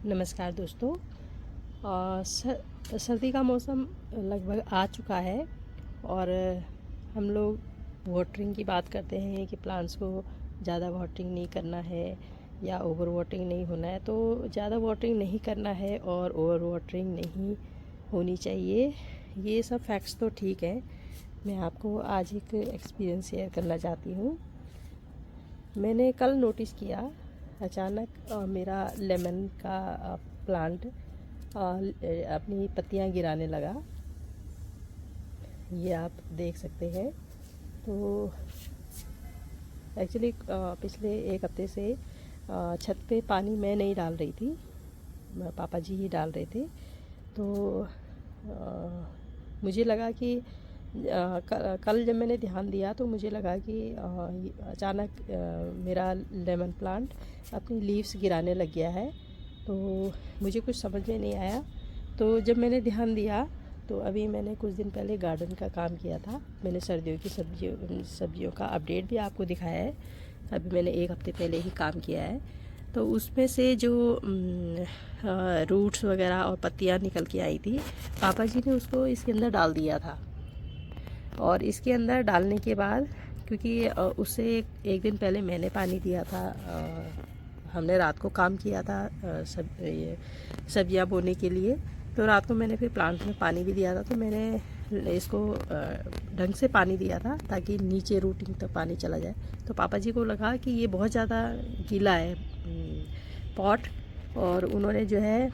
नमस्कार दोस्तों। सर्दी का मौसम लगभग आ चुका है और हम लोग वाटरिंग की बात करते हैं कि प्लांट्स को ज़्यादा वाटरिंग नहीं करना है या ओवर वाटरिंग नहीं होना है। तो ज़्यादा वाटरिंग नहीं करना है और ओवर वाटरिंग नहीं होनी चाहिए, ये सब फैक्ट्स तो ठीक है। मैं आपको आज एक एक्सपीरियंस शेयर करना चाहती हूँ। मैंने कल नोटिस किया, अचानक मेरा लेमन का प्लांट अपनी पत्तियां गिराने लगा। ये आप देख सकते हैं। तो एक्चुअली पिछले एक हफ्ते से छत पे पानी मैं नहीं डाल रही थी, पापा जी ही डाल रहे थे। तो मुझे लगा कि कल जब मैंने ध्यान दिया तो मुझे लगा कि अचानक मेरा लेमन प्लांट अपनी लीव्स गिराने लग गया है। तो मुझे कुछ समझ में नहीं आया। तो जब मैंने ध्यान दिया तो अभी मैंने कुछ दिन पहले गार्डन का काम किया था। मैंने सर्दियों की सब्जियों का अपडेट भी आपको दिखाया है। अभी मैंने एक हफ्ते पहले ही काम किया है। तो उसमें से जो रूट्स वगैरह और पत्तियां निकल के आई थी, पापा जी ने उसको इसके अंदर डाल दिया था। और इसके अंदर डालने के बाद, क्योंकि उससे एक दिन पहले मैंने पानी दिया था, हमने रात को काम किया था सब्जियां बोने के लिए। तो रात को मैंने फिर प्लांट में पानी भी दिया था। तो मैंने इसको ढंग से पानी दिया था ताकि नीचे रूटिंग तक पानी चला जाए। तो पापा जी को लगा कि ये बहुत ज़्यादा गीला है पॉट, और उन्होंने जो है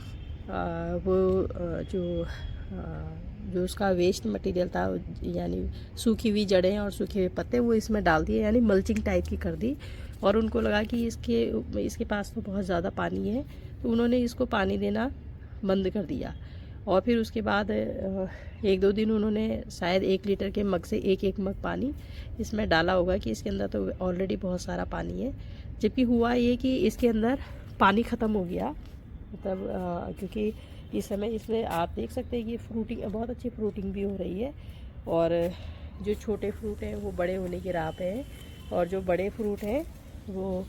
जो उसका वेस्ट मटेरियल था, यानी सूखी हुई जड़ें और सूखे हुए पत्ते, वो इसमें डाल दिए, यानी मल्चिंग टाइप की कर दी। और उनको लगा कि इसके पास तो बहुत ज़्यादा पानी है, तो उन्होंने इसको पानी देना बंद कर दिया। और फिर उसके बाद एक दो दिन उन्होंने शायद 1 लीटर के मग से एक मग पानी इसमें डाला होगा कि इसके अंदर तो ऑलरेडी बहुत सारा पानी है। जबकि हुआ ये कि इसके अंदर पानी ख़त्म हो गया, मतलब क्योंकि इस समय इसमें आप देख सकते हैं कि फ्रूटिंग, बहुत अच्छी फ्रूटिंग भी हो रही है। और जो छोटे फ्रूट हैं वो बड़े होने की राह पे हैं, और जो बड़े फ्रूट हैं वो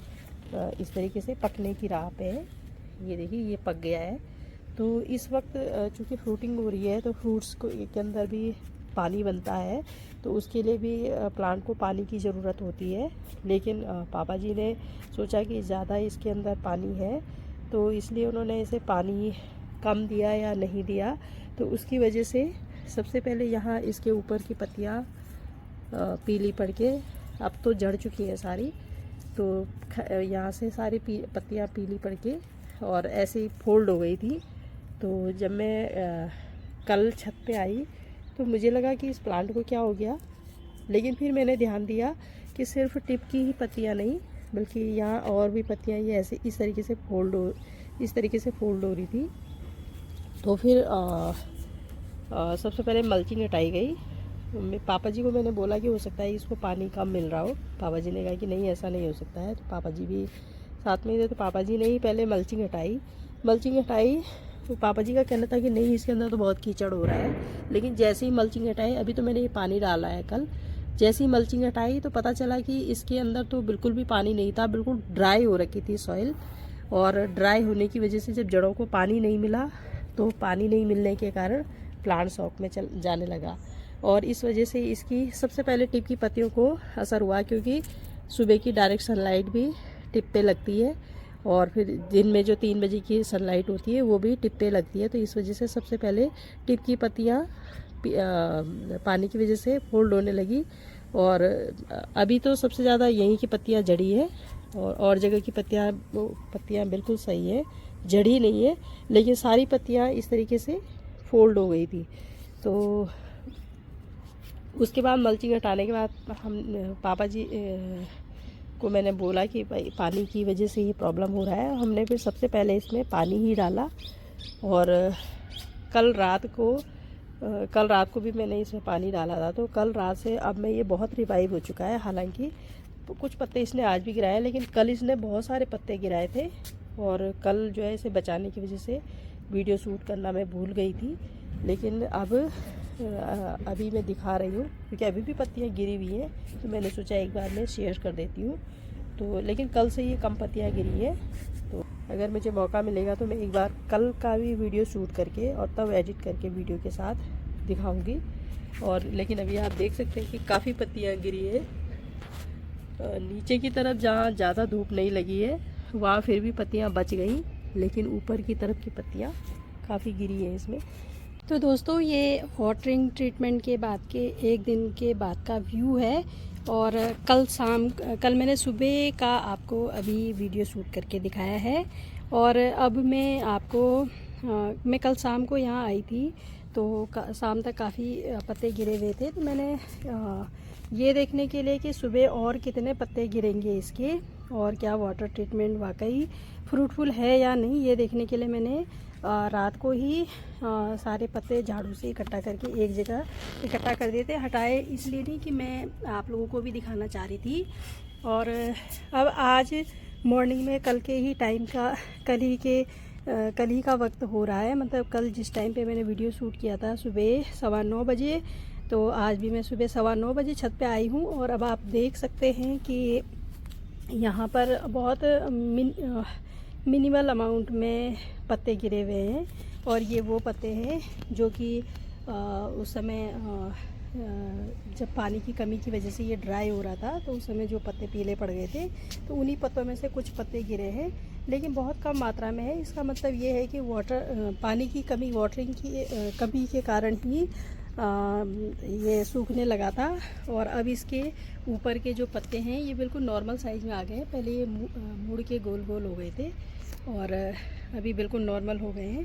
इस तरीके से पकने की राह पे है। ये देखिए, ये पक गया है। तो इस वक्त चूँकि फ्रूटिंग हो रही है तो फ्रूट्स को के अंदर भी पानी बनता है, तो उसके लिए भी प्लांट को पानी की ज़रूरत होती है। लेकिन पापा जी ने सोचा कि ज़्यादा इसके अंदर पानी है, तो इसलिए उन्होंने इसे पानी कम दिया या नहीं दिया। तो उसकी वजह से सबसे पहले यहाँ इसके ऊपर की पत्तियाँ पीली पड़ के, अब तो जड़ चुकी हैं सारी, तो यहाँ से सारी पत्तियाँ पीली पड़ के और ऐसे ही फोल्ड हो गई थी। तो जब मैं कल छत पे आई तो मुझे लगा कि इस प्लांट को क्या हो गया। लेकिन फिर मैंने ध्यान दिया कि सिर्फ टिप की ही पत्तियाँ नहीं, बल्कि यहाँ और भी पत्तियाँ ये ऐसे इस तरीके से फोल्ड हो रही थी। तो फिर सबसे पहले मल्चिंग हटाई गई। पापा जी को मैंने बोला कि हो सकता है इसको पानी कम मिल रहा हो। पापा जी ने कहा कि नहीं, ऐसा नहीं हो सकता है। तो पापा जी भी साथ में ही थे, तो पापा जी ने ही पहले मल्चिंग हटाई। तो पापा जी का कहना था कि नहीं, इसके अंदर तो बहुत कीचड़ हो रहा है। लेकिन जैसे ही मल्चिंग हटाई, अभी तो मैंने ये पानी डाला है कल, जैसे ही मल्चिंग हटाई तो पता चला कि इसके अंदर तो बिल्कुल भी पानी नहीं था, बिल्कुल ड्राई हो रखी थी सॉइल। और ड्राई होने की वजह से जब जड़ों को पानी नहीं मिला, तो पानी नहीं मिलने के कारण प्लांट शॉक में चल जाने लगा। और इस वजह से इसकी सबसे पहले टिप की पत्तियों को असर हुआ, क्योंकि सुबह की डायरेक्ट सनलाइट भी टिप पे लगती है, और फिर दिन में जो 3 बजे की सनलाइट होती है वो भी टिप पे लगती है। तो इस वजह से सबसे पहले टिप की पत्तियाँ पानी की वजह से फोल्ड होने लगी। और अभी तो सबसे ज़्यादा यहीं की पत्तियाँ जड़ी है, और जगह की पत्तियाँ बिल्कुल सही है, जड़ी नहीं है। लेकिन सारी पत्तियाँ इस तरीके से फोल्ड हो गई थी। तो उसके बाद मल्चिंग हटाने के बाद हम पापा जी को मैंने बोला कि भाई पानी की वजह से ये प्रॉब्लम हो रहा है। हमने फिर सबसे पहले इसमें पानी ही डाला, और कल रात को भी मैंने इसमें पानी डाला था। तो कल रात से अब मैं ये बहुत रिवाइव हो चुका है। हालांकि कुछ पत्ते इसने आज भी गिराए, लेकिन कल इसने बहुत सारे पत्ते गिराए थे। और कल जो है इसे बचाने की वजह से वीडियो शूट करना मैं भूल गई थी। लेकिन अभी मैं दिखा रही हूँ, क्योंकि अभी भी पत्तियाँ गिरी हुई हैं, तो मैंने सोचा एक बार मैं शेयर कर देती हूँ। तो लेकिन कल से ये कम पत्तियाँ गिरी है। तो अगर मुझे मौका मिलेगा तो मैं एक बार कल का भी वीडियो शूट करके और तब एडिट करके वीडियो के साथ दिखाऊंगी। और लेकिन अभी आप देख सकते हैं कि काफ़ी पत्तियां गिरी है। नीचे की तरफ जहाँ ज़्यादा धूप नहीं लगी है वहाँ फिर भी पत्तियां बच गई, लेकिन ऊपर की तरफ की पत्तियां काफ़ी गिरी है इसमें। तो दोस्तों ये वाटरिंग ट्रीटमेंट के बाद के एक दिन के बाद का व्यू है। और कल मैंने सुबह का आपको अभी वीडियो शूट करके दिखाया है। और अब मैं कल शाम को यहाँ आई थी तो शाम तक काफ़ी पत्ते गिरे हुए थे। तो मैंने ये देखने के लिए कि सुबह और कितने पत्ते गिरेंगे इसके और क्या वाटर ट्रीटमेंट वाकई फ्रूटफुल है या नहीं, ये देखने के लिए मैंने रात को ही सारे पत्ते झाड़ू से इकट्ठा करके एक जगह इकट्ठा कर दिए थे। हटाए इसलिए नहीं कि मैं आप लोगों को भी दिखाना चाह रही थी। और अब आज मॉर्निंग में कल ही का वक्त हो रहा है, मतलब कल जिस टाइम पे मैंने वीडियो शूट किया था सुबह 9:15 बजे, तो आज भी मैं सुबह 9:15 बजे छत पे आई हूँ। और अब आप देख सकते हैं कि यहाँ पर बहुत मिनिमल अमाउंट में पत्ते गिरे हुए हैं। और ये वो पत्ते हैं जो कि उस समय जब पानी की कमी की वजह से ये ड्राई हो रहा था तो उस समय जो पत्ते पीले पड़ गए थे, तो उन्हीं पत्तों में से कुछ पत्ते गिरे हैं, लेकिन बहुत कम मात्रा में है। इसका मतलब ये है कि पानी की कमी, वाटरिंग की कमी के कारण ही ये सूखने लगा था। और अब इसके ऊपर के जो पत्ते हैं ये बिल्कुल नॉर्मल साइज़ में आ गए हैं। पहले ये मुड़ के गोल गोल हो गए थे और अभी बिल्कुल नॉर्मल हो गए हैं।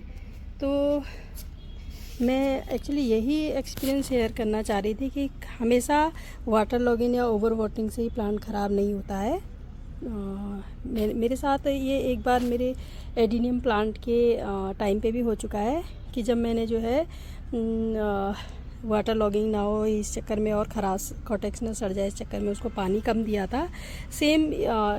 तो मैं एक्चुअली यही एक्सपीरियंस शेयर करना चाह रही थी कि हमेशा वाटर लॉगिंग या ओवर वाटरिंग से ही प्लांट ख़राब नहीं होता है। मेरे साथ ये एक बार मेरे एडिनियम प्लांट के टाइम पे भी हो चुका है कि जब मैंने जो है वाटर लॉगिंग ना हो इस चक्कर में और खरास कॉटेक्स ना सड़ जाए इस चक्कर में उसको पानी कम दिया था। सेम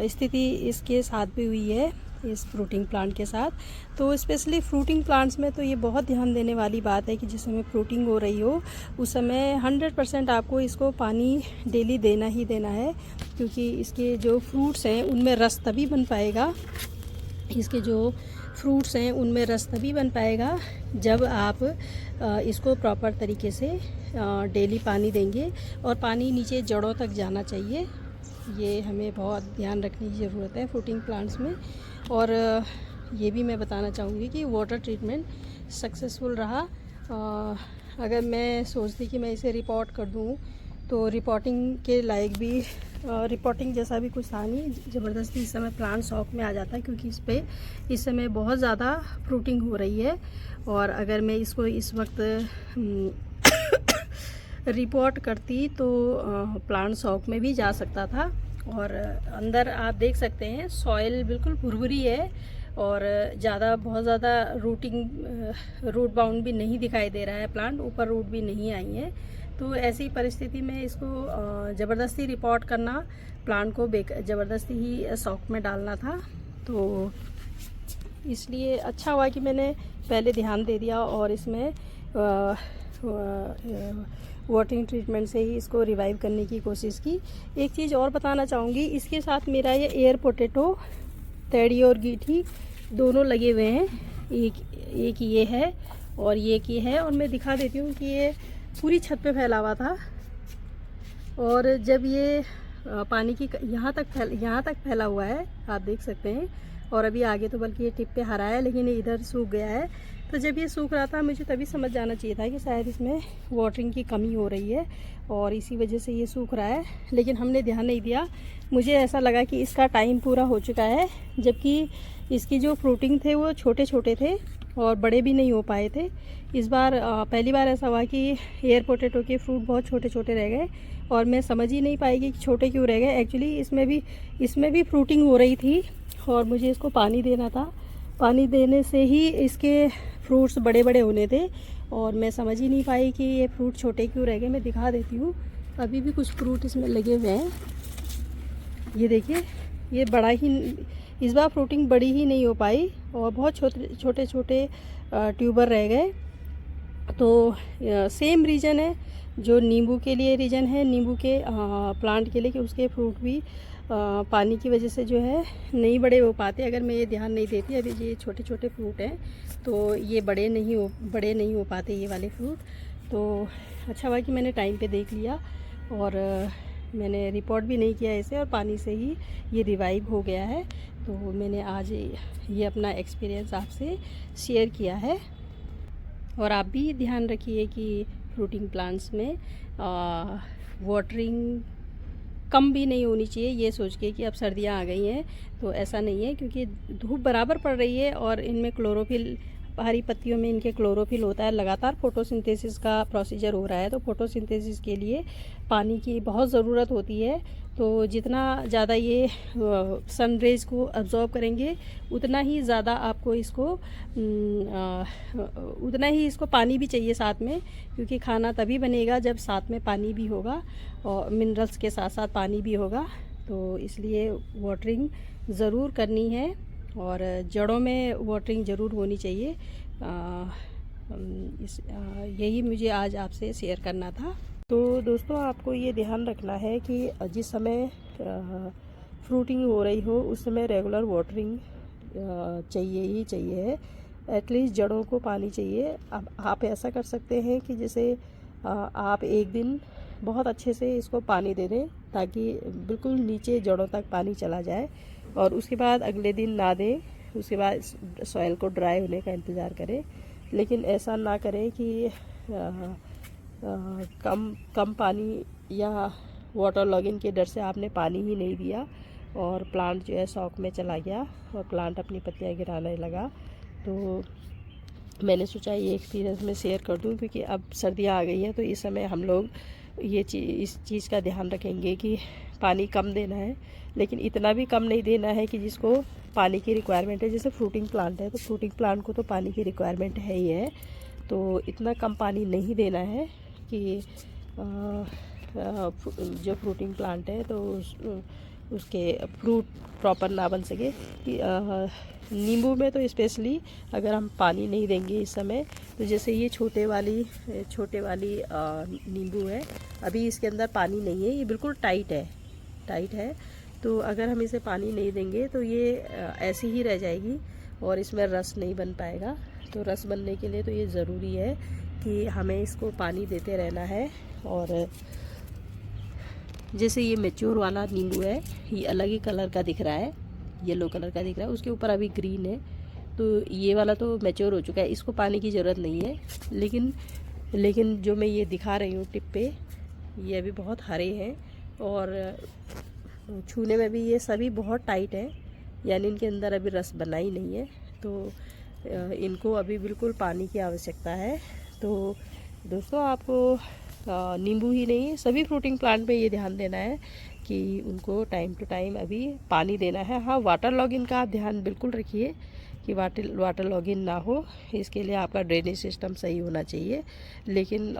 स्थिति इसके साथ भी हुई है, इस फ्रूटिंग प्लांट के साथ। तो स्पेशली फ्रूटिंग प्लांट्स में तो ये बहुत ध्यान देने वाली बात है कि जिस समय फ्रूटिंग हो रही हो उस समय 100% आपको इसको पानी डेली देना ही देना है, क्योंकि इसके जो फ्रूट्स हैं उनमें रस तभी बन पाएगा जब आप इसको प्रॉपर तरीके से डेली पानी देंगे। और पानी नीचे जड़ों तक जाना चाहिए, ये हमें बहुत ध्यान रखने की ज़रूरत है फ्रूटिंग प्लांट्स में। और ये भी मैं बताना चाहूँगी कि वाटर ट्रीटमेंट सक्सेसफुल रहा। अगर मैं सोचती कि मैं इसे रिपोर्ट कर दूँ तो रिपोर्टिंग के लायक भी रिपोर्टिंग जैसा भी कुछ था नहीं। ज़बरदस्ती इस समय प्लांट शॉक में आ जाता है क्योंकि इस समय बहुत ज़्यादा फ्रूटिंग हो रही है। और अगर मैं इसको इस वक्त रिपोर्ट करती तो प्लांट शॉक में भी जा सकता था। और अंदर आप देख सकते हैं सॉइल बिल्कुल भुरभुरी है और बहुत ज़्यादा रूट बाउंड भी नहीं दिखाई दे रहा है प्लांट, ऊपर रूट भी नहीं आई है। तो ऐसी परिस्थिति में इसको ज़बरदस्ती रिपोर्ट करना, प्लांट को ज़बरदस्ती ही शॉक में डालना था। तो इसलिए अच्छा हुआ कि मैंने पहले ध्यान दे दिया और इसमें वाटरिंग ट्रीटमेंट से ही इसको रिवाइव करने की कोशिश की। एक चीज़ और बताना चाहूँगी, इसके साथ मेरा ये एयर पोटैटो तैड़ी और गीठी दोनों लगे हुए हैं। एक ये है और ये की है, और मैं दिखा देती हूँ कि ये पूरी छत पे फैला हुआ था। और जब ये पानी की यहाँ तक फैला हुआ है आप देख सकते हैं, और अभी आगे तो बल्कि ये टिप पे हरा है, लेकिन ये इधर सूख गया है। तो जब ये सूख रहा था मुझे तभी समझ जाना चाहिए था कि शायद इसमें वाटरिंग की कमी हो रही है और इसी वजह से ये सूख रहा है, लेकिन हमने ध्यान नहीं दिया। मुझे ऐसा लगा कि इसका टाइम पूरा हो चुका है, जबकि इसकी जो फ्रूटिंग थे वो छोटे छोटे थे और बड़े भी नहीं हो पाए थे। इस बार पहली बार ऐसा हुआ कि एयर पोटैटो के फ्रूट बहुत छोटे छोटे रह गए और मैं समझ ही नहीं पाई कि छोटे क्यों रह गए। एक्चुअली इसमें भी फ्रूटिंग हो रही थी और मुझे इसको पानी देना था। पानी देने से ही इसके फ्रूट्स बड़े बड़े होने थे और मैं समझ ही नहीं पाई कि ये फ्रूट छोटे क्यों रह गए। मैं दिखा देती हूँ, अभी भी कुछ फ्रूट इसमें लगे हुए हैं। ये देखिए, ये बड़ा ही इस बार फ्रूटिंग बड़ी ही नहीं हो पाई और बहुत छोटे छोटे ट्यूबर रह गए। तो सेम रीज़न है जो नींबू के लिए रीज़न है, नींबू के प्लांट के लिए, कि उसके फ्रूट भी पानी की वजह से जो है नहीं बड़े हो पाते। अगर मैं ये ध्यान नहीं देती, अभी ये छोटे छोटे फ्रूट हैं तो ये बड़े नहीं हो पाते ये वाले फ्रूट। तो अच्छा हुआ कि मैंने टाइम पे देख लिया और मैंने रिपोर्ट भी नहीं किया इसे, और पानी से ही ये रिवाइव हो गया है। तो मैंने आज ये अपना एक्सपीरियंस आपसे शेयर किया है। और आप भी ध्यान रखिए कि फ्रूटिंग प्लांट्स में वाटरिंग कम भी नहीं होनी चाहिए, ये सोच के कि अब सर्दियाँ आ गई हैं तो ऐसा नहीं है, क्योंकि धूप बराबर पड़ रही है और इनमें क्लोरोफिल, हरी पत्तियों में इनके क्लोरोफिल होता है। लगातार फोटोसिंथेसिस का प्रोसीजर हो रहा है, तो फोटोसिंथेसिस के लिए पानी की बहुत ज़रूरत होती है। तो जितना ज़्यादा ये सन रेज को अब्जॉर्ब करेंगे उतना ही ज़्यादा आपको इसको उतना ही इसको पानी भी चाहिए साथ में, क्योंकि खाना तभी बनेगा जब साथ में पानी भी होगा और मिनरल्स के साथ साथ पानी भी होगा। तो इसलिए वाटरिंग ज़रूर करनी है और जड़ों में वाटरिंग ज़रूर होनी चाहिए। यही मुझे आज आपसे शेयर करना था। तो दोस्तों, आपको ये ध्यान रखना है कि जिस समय फ्रूटिंग हो रही हो उस समय रेगुलर वाटरिंग चाहिए ही चाहिए है। एटलीस्ट जड़ों को पानी चाहिए। अब आप ऐसा कर सकते हैं कि जैसे आप एक दिन बहुत अच्छे से इसको पानी दे दें ताकि बिल्कुल नीचे जड़ों तक पानी चला जाए, और उसके बाद अगले दिन ना दें। उसके बाद सॉइल को ड्राई होने का इंतज़ार करें। लेकिन ऐसा ना करें कि कम पानी या वाटर लॉगिंग के डर से आपने पानी ही नहीं दिया और प्लांट जो है शॉक में चला गया और प्लांट अपनी पत्तियां गिराने लगा। तो मैंने सोचा ये एक्सपीरियंस में शेयर कर दूं, क्योंकि अब सर्दियां आ गई हैं तो इस समय हम लोग इस चीज़ का ध्यान रखेंगे कि पानी कम देना है, लेकिन इतना भी कम नहीं देना है कि जिसको पानी की रिक्वायरमेंट है। जैसे फ्रूटिंग प्लांट है तो फ्रूटिंग प्लांट को तो पानी की रिक्वायरमेंट है ही है, तो इतना कम पानी नहीं देना है कि जो फ्रूटिंग प्लांट है तो उसके फ्रूट प्रॉपर ना बन सके। कि नींबू में तो स्पेशली अगर हम पानी नहीं देंगे इस समय, तो जैसे ये छोटे वाली नींबू है, अभी इसके अंदर पानी नहीं है, ये बिल्कुल टाइट है। तो अगर हम इसे पानी नहीं देंगे तो ये ऐसी ही रह जाएगी और इसमें रस नहीं बन पाएगा। तो रस बनने के लिए तो ये ज़रूरी है कि हमें इसको पानी देते रहना है। और जैसे ये मैच्योर वाला नींबू है, ये अलग ही कलर का दिख रहा है, येलो कलर का दिख रहा है, उसके ऊपर अभी ग्रीन है। तो ये वाला तो मैच्योर हो चुका है, इसको पानी की ज़रूरत नहीं है। लेकिन जो मैं ये दिखा रही हूँ टिप पे, ये अभी बहुत हरे हैं और छूने में भी ये सभी बहुत टाइट है, यानी इनके अंदर अभी रस बना ही नहीं है। तो इनको अभी बिल्कुल पानी की आवश्यकता है। तो दोस्तों, आपको नींबू ही नहीं, सभी फ्रूटिंग प्लांट पे ये ध्यान देना है कि उनको टाइम टू टाइम अभी पानी देना है। हाँ, वाटर लॉगिन का आप ध्यान बिल्कुल रखिए कि वाटर लॉगिन ना हो। इसके लिए आपका ड्रेनेज सिस्टम सही होना चाहिए। लेकिन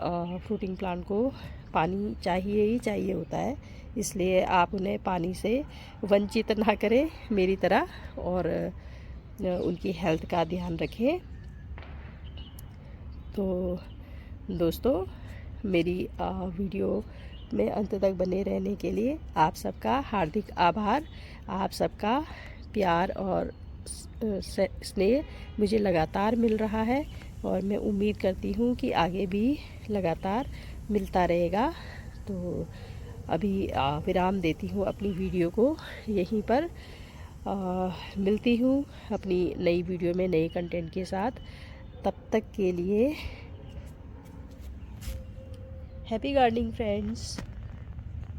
फ्रूटिंग प्लांट को पानी चाहिए ही चाहिए होता है, इसलिए आप उन्हें पानी से वंचित ना करें मेरी तरह, और उनकी हेल्थ का ध्यान रखें। तो दोस्तों, मेरी वीडियो में अंत तक बने रहने के लिए आप सबका हार्दिक आभार। आप सबका प्यार और स्नेह मुझे लगातार मिल रहा है और मैं उम्मीद करती हूँ कि आगे भी लगातार मिलता रहेगा। तो अभी विराम देती हूँ अपनी वीडियो को यहीं पर। मिलती हूँ अपनी नई वीडियो में नए कंटेंट के साथ। तब तक के लिए हैप्पी गार्डनिंग फ्रेंड्स।